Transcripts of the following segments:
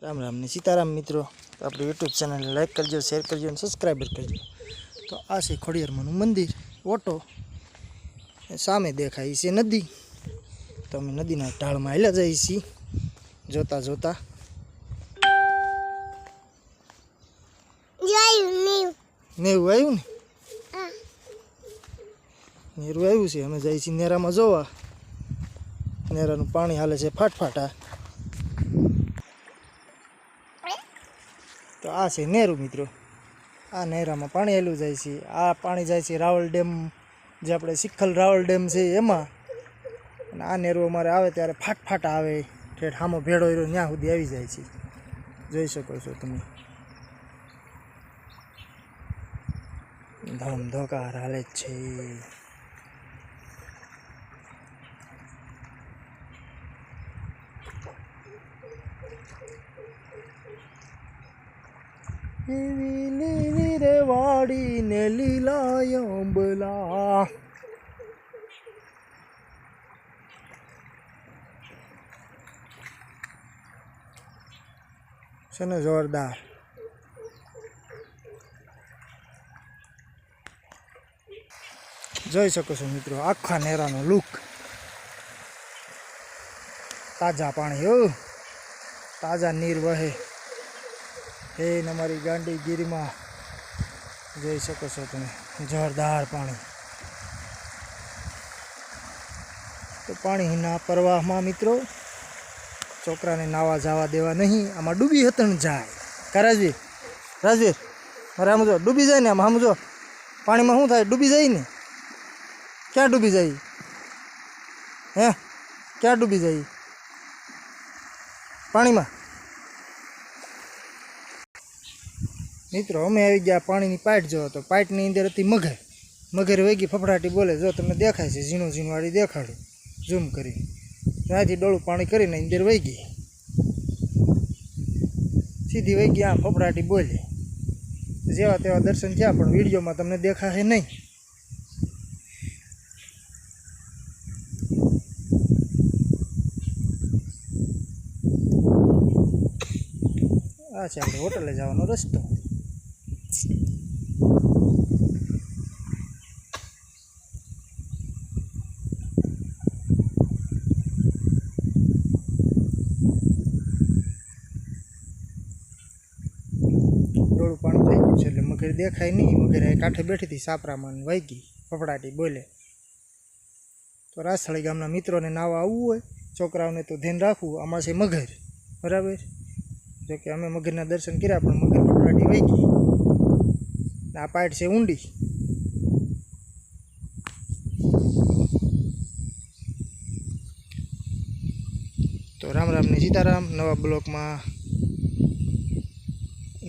राम राम ने सीताराम मित्रों। तो अपनी यूट्यूब चैनल लाइक करजो, शेर करजो और सब्सक्राइबर करजो। तो आ से खोडियारमानु मंदिर ओटो सामे देखाई से नदी। तो अमे नदीना ढाळमां हाल्या जाईए छीए जोता जोता। नेवुं आव्युं ने नेरुं आव्युं छे। अमे जाईए छीए नेरामां जोवा। नेरानुं पाणी हाले छे फाटफाटा। तो आ से नेरू मित्रों। आ नेरा में पानी हेलू जाए छे। आ पानी जाए छे रावल डेम, जे अपने सिक्खल रावल डेम छे एमां। अने आ नेरू अमारे आवे त्यारे फाटफाटा आवे, ठेठ हामो भेड़ो एरो न्या सुधी आवी जाय छे। जोई शको छो तमे धमधोकार हाले छे। लीली रे वाड़ी ने लीला अंबला। शने जोरदार जोई शको छो मित्रों आखा नेरानो लुक। ताजा पाणी हो, ताजा नीर वहे हे नमारी गांडी गिरी में। जोई शको छो तमे जोरदार पाणी। तो पाणी ना प्रवाह में मित्रों छोकरा ने नावा जावा देवा नहीं। आमा डूबी हतण जाए का राजवीर? राजवीर मारे आम जो डूबी जाए ने आम जो पानी में शू थाय? डूबी जाए ने। क्या डूबी जाए? हे क्या डूबी जाए पानी में? मित्रों अमे आई गया पानी नी पाइट जो। तो पाइट नी अंदर हती मगर। मगर वेगी फफड़ाटी बोले जो तमने देखाय छे झीणो झीणो वाड़ी देखाडो झूम करी। ત્યાંથી ડોળું પાણી કરીને અંદર વહી ગઈ, સીધી વહી ગઈ. આ ફફડાટી બોલી જેવા તેવા દર્શન થયા, પણ વિડીયોમાં તમને દેખાશે નહીં. આ છે આપણે હોટલે જવાનો રસ્તો. डोळું पाणी થઈ ગયું છે એટલે મગર દેખાય નહીં. મગર આ કાંઠે બેઠી હતી સાપરામાં વહી ગઈ ફફડાટી બોલે. તો રાસળી ગામના મિત્રોને નાવા આવવું હોય, છોકરાઓને તો ધ્યાન રાખવું. આમાં છે મગર, બરાબર. જો કે અમે મગરના દર્શન કર્યા પણ મગર ફફડાટી વહી ગઈ. આ પાઇટ છે ઊંડી. તો રામ રામ ને સીતારામ. નવા બ્લોગમાં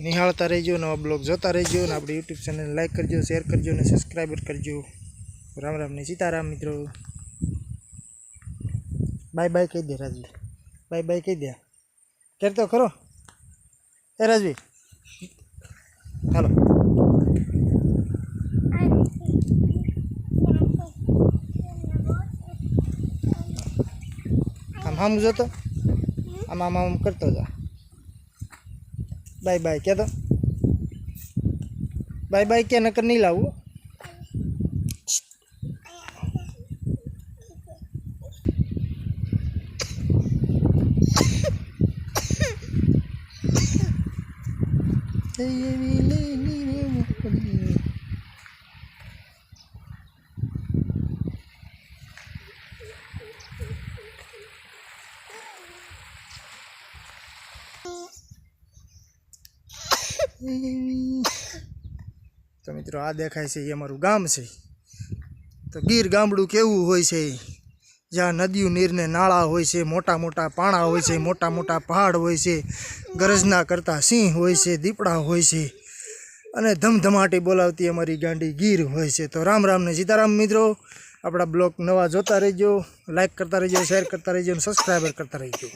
निहाळता रहीजो, नवा ब्लॉग जोता रहीजो ने अपनी यूट्यूब चैनल लाइक करजो, शेर करजो ने सब्सक्राइबर करजो। राम राम ने सीताराम मित्रों। बाय बाय कही दे राजवीर, बाय बाय कही दे। कर तो खरो ए राजवीर, हेलो हम जो तो आम करतो जा। बाय बाय क्या? तो बाय बाय क्या? नकर नहीं लाऊ। तो मित्रों आ देखाय छे अमारुं गाम छे। तो गीर गामडું केवुं होय छे, ज्यां नदीओ नीरने नाळा होय छे, मोटा मोटा पाणा होय छे, मोटा मोटा पहाड़ होय छे, गरजना करता सिंह होय छे, दीपड़ा होय छे अने धमधमाटी बोलावती अमारी गांडी गीर होय छे। तो राम राम ने सीताराम मित्रों। अपना ब्लॉग नवा जोता रहीजो, लाइक करता रहीजो, शेर करता रहीजो, सब्सक्राइबर करता रहीजो।